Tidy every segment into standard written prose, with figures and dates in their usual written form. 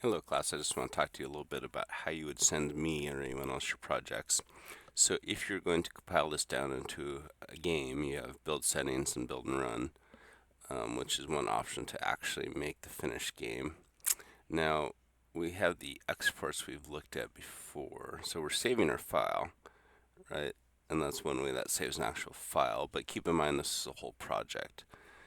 Hello class, I just want to talk to you a little bit about how you would send me or anyone else your projects. So if you're going to compile this down into a game, you have build settings and build and run, which is one option to actually make the finished game. Now we have the exports we've looked at before. So we're saving our file, right? And that's one way that saves an actual file, but keep in mind this is a whole project.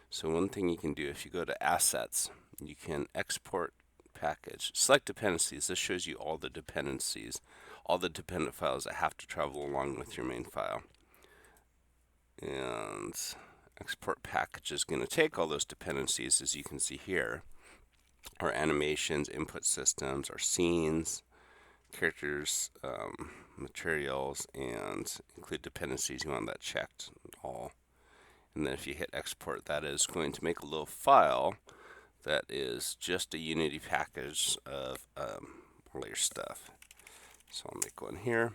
So one thing you can do, if you go to assets, you can export package, select dependencies. This shows you all the dependencies, all the dependent files that have to travel along with your main file. And export package is going to take all those dependencies, as you can see here, our animations, input systems, our scenes, characters, materials, and include dependencies. You want that checked all. And then if you hit export, that is going to make a little file that is just a Unity package of all your stuff. So I'll make one here.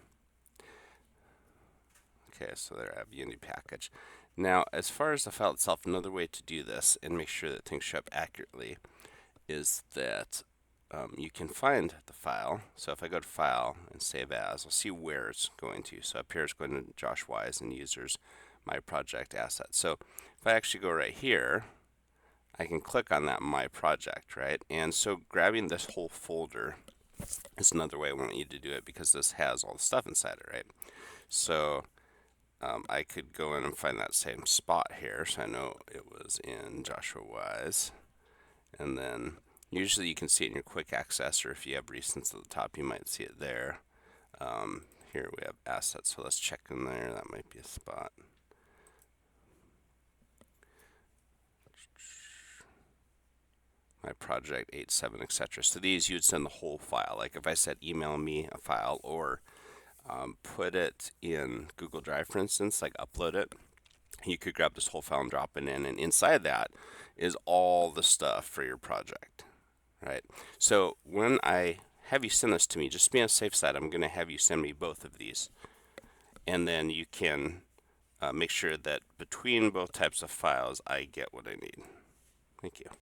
Okay, so there I have Unity package. Now, as far as the file itself, another way to do this and make sure that things show up accurately is that you can find the file. So if I go to File and Save As, I'll see where it's going to. So up here it's going to Josh Wise and Users, My Project Asset. So if I actually go right here, I can click on that My Project, right? And so grabbing this whole folder is another way I want you to do it because this has all the stuff inside it, right? So I could go in and find that same spot here, so I know it was in Joshua Wise. And then usually you can see it in your quick access, or if you have recents at the top, you might see it there. Here we have assets, so let's check in there. That might be a spot. My project 87, etc. So these you'd send the whole file. Like if I said email me a file or put it in Google Drive, for instance, like upload it, you could grab this whole file and drop it in, and inside that is all the stuff for your project, right? So when I have you send this to me, just be on the safe side, I'm going to have you send me both of these, and then you can make sure that between both types of files I get what I need. Thank you.